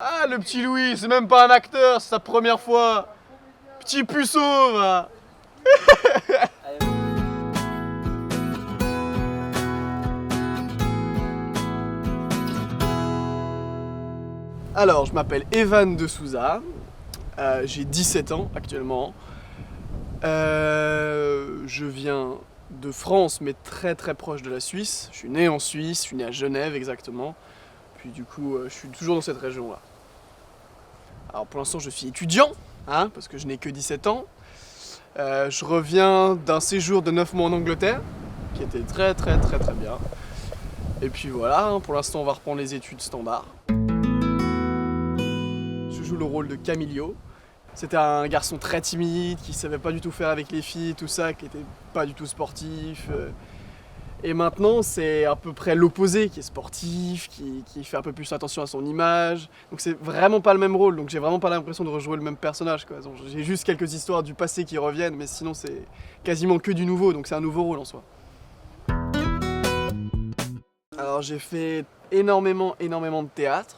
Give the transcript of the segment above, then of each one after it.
Ah, le petit Louis, c'est même pas un acteur, c'est sa première fois. Petit puceau, va. Alors, je m'appelle Evan de Souza, j'ai 17 ans actuellement. Je viens de France, mais très très proche de la Suisse. Je suis né en Suisse, je suis né à Genève exactement. Puis du coup, je suis toujours dans cette région-là. Alors pour l'instant, je suis étudiant, hein, parce que je n'ai que 17 ans. Je reviens d'un séjour de 9 mois en Angleterre, qui était très très très très bien. Et puis voilà, hein, pour l'instant, on va reprendre les études standards. Je joue le rôle de Camillo. C'était un garçon très timide, qui savait pas du tout faire avec les filles, tout ça, qui était pas du tout sportif. Et maintenant, c'est à peu près l'opposé, qui est sportif, qui fait un peu plus attention à son image. Donc c'est vraiment pas le même rôle, donc j'ai vraiment pas l'impression de rejouer le même personnage, quoi. Donc, j'ai juste quelques histoires du passé qui reviennent, mais sinon c'est quasiment que du nouveau, donc c'est un nouveau rôle en soi. Alors j'ai fait énormément de théâtre.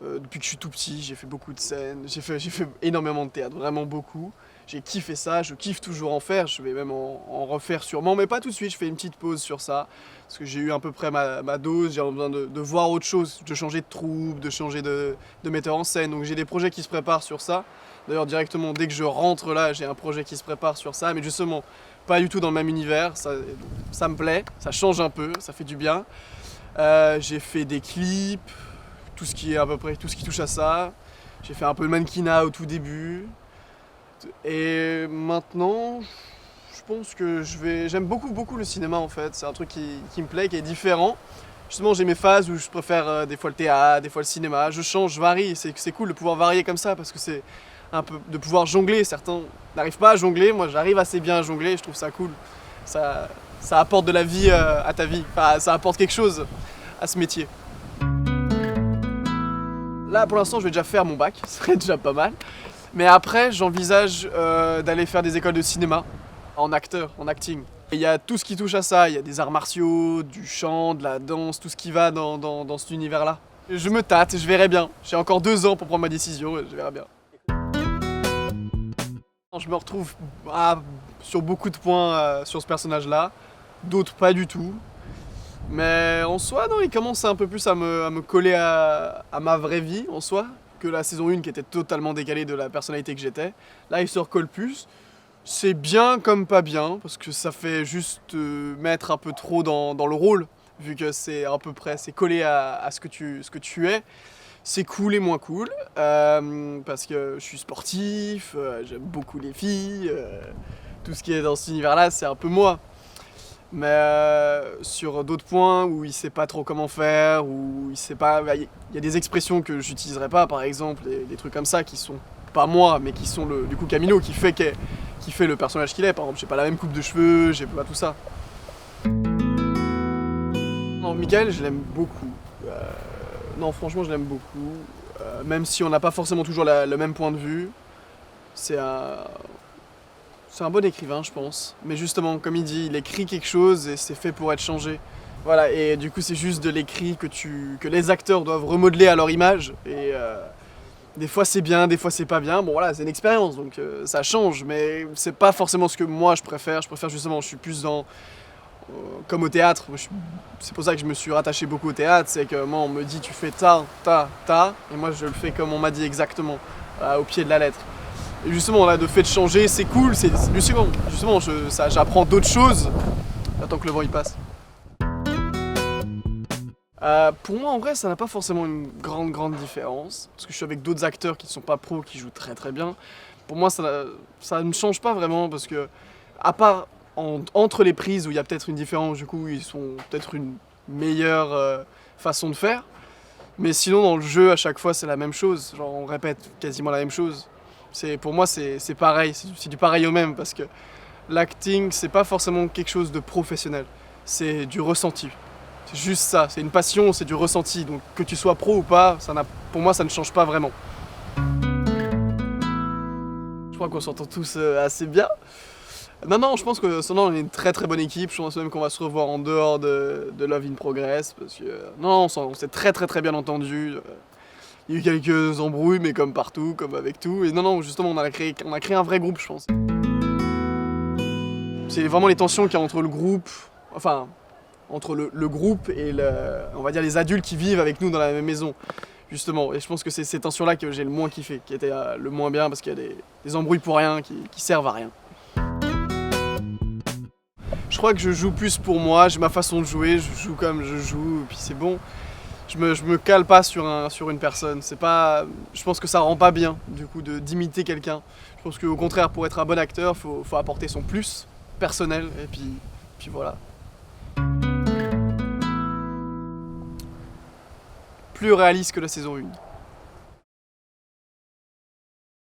Depuis que je suis tout petit, j'ai fait beaucoup de scènes, j'ai fait énormément de théâtre, vraiment beaucoup. J'ai kiffé ça, je kiffe toujours en faire, je vais même en refaire sûrement, mais pas tout de suite, je fais une petite pause sur ça, parce que j'ai eu à peu près ma dose, j'ai besoin de voir autre chose, de changer de troupe, de changer de metteur en scène, donc j'ai des projets qui se préparent sur ça. D'ailleurs directement, dès que je rentre là, j'ai un projet qui se prépare sur ça, mais justement, pas du tout dans le même univers, ça me plaît, ça change un peu, ça fait du bien. J'ai fait des clips, tout ce qui est à peu près tout ce qui touche à ça. J'ai fait un peu de mannequinat au tout début. Et maintenant, je pense que j'aime beaucoup le cinéma en fait. C'est un truc qui me plaît, qui est différent. Justement, j'ai mes phases où je préfère des fois le théâtre, des fois le cinéma. Je change, je varie. C'est cool de pouvoir varier comme ça parce que c'est un peu de pouvoir jongler. Certains n'arrivent pas à jongler. Moi, j'arrive assez bien à jongler. Je trouve ça cool. Ça apporte de la vie à ta vie. Enfin, ça apporte quelque chose à ce métier. Là, pour l'instant, je vais déjà faire mon bac, ce serait déjà pas mal. Mais après, j'envisage d'aller faire des écoles de cinéma, en acteur, en acting. Il y a tout ce qui touche à ça, il y a des arts martiaux, du chant, de la danse, tout ce qui va dans cet univers-là. Je me tâte, je verrai bien. J'ai encore 2 ans pour prendre ma décision, je verrai bien. Je me retrouve sur beaucoup de points sur ce personnage-là, d'autres pas du tout. Mais en soi, non, il commence un peu plus à me coller à ma vraie vie, en soi, que la saison 1 qui était totalement décalée de la personnalité que j'étais. Là, il se recolle plus. C'est bien comme pas bien, parce que ça fait juste mettre un peu trop dans le rôle, vu que c'est à peu près, c'est collé à ce que tu es. C'est cool et moins cool, parce que je suis sportif, j'aime beaucoup les filles, tout ce qui est dans cet univers-là, c'est un peu moi. Mais sur d'autres points où il sait pas trop comment faire, où il sait pas. Il y a des expressions que j'utiliserai pas, par exemple, des trucs comme ça qui sont pas moi, mais qui sont du coup Camilo qui fait le personnage qu'il est. Par exemple, j'ai pas la même coupe de cheveux, j'ai pas tout ça. Non, Michael, je l'aime beaucoup. Non, franchement, je l'aime beaucoup. Même si on n'a pas forcément toujours le même point de vue, c'est un bon écrivain, je pense. Mais justement, comme il dit, il écrit quelque chose et c'est fait pour être changé. Voilà, et du coup, c'est juste de l'écrit que les acteurs doivent remodeler à leur image. Et des fois, c'est bien, des fois, c'est pas bien. Bon, voilà, c'est une expérience, donc ça change. Mais c'est pas forcément ce que moi, je préfère. Je préfère justement, je suis plus dans... comme au théâtre. C'est pour ça que je me suis rattaché beaucoup au théâtre. C'est que moi, on me dit, tu fais ta. Et moi, je le fais comme on m'a dit exactement, au pied de la lettre. Et justement, là, de fait de changer, c'est cool, justement, j'apprends d'autres choses. Attends que le vent y passe. Pour moi, en vrai, ça n'a pas forcément une grande différence. Parce que je suis avec d'autres acteurs qui ne sont pas pros, qui jouent très très bien. Pour moi, ça ne change pas vraiment, parce que, à part entre les prises où il y a peut-être une différence, du coup, ils sont peut-être une meilleure façon de faire. Mais sinon, dans le jeu, à chaque fois, c'est la même chose. Genre, on répète quasiment la même chose. Pour moi, c'est pareil, c'est du pareil au même, parce que l'acting, c'est pas forcément quelque chose de professionnel, c'est du ressenti. C'est juste ça, c'est une passion, c'est du ressenti. Donc que tu sois pro ou pas, pour moi, ça ne change pas vraiment. Je crois qu'on s'entend tous assez bien. Non, je pense que on est une très très bonne équipe. Je pense même qu'on va se revoir en dehors de Love in Progress, parce que non, on s'est très très très bien entendu. Il y a eu quelques embrouilles, mais comme partout, comme avec tout. Et non, justement, on a créé un vrai groupe, je pense. C'est vraiment les tensions qu'il y a entre le groupe, enfin, entre le groupe et on va dire les adultes qui vivent avec nous dans la même maison, justement. Et je pense que c'est ces tensions-là que j'ai le moins kiffé, qui étaient le moins bien, parce qu'il y a des embrouilles pour rien, qui servent à rien. Je crois que je joue plus pour moi, j'ai ma façon de jouer, je joue comme je joue, et puis c'est bon. Je me cale pas sur une personne, c'est pas... Je pense que ça rend pas bien, du coup, d'imiter quelqu'un. Je pense qu'au contraire, pour être un bon acteur, faut apporter son plus personnel, et puis voilà. Plus réaliste que la saison 1.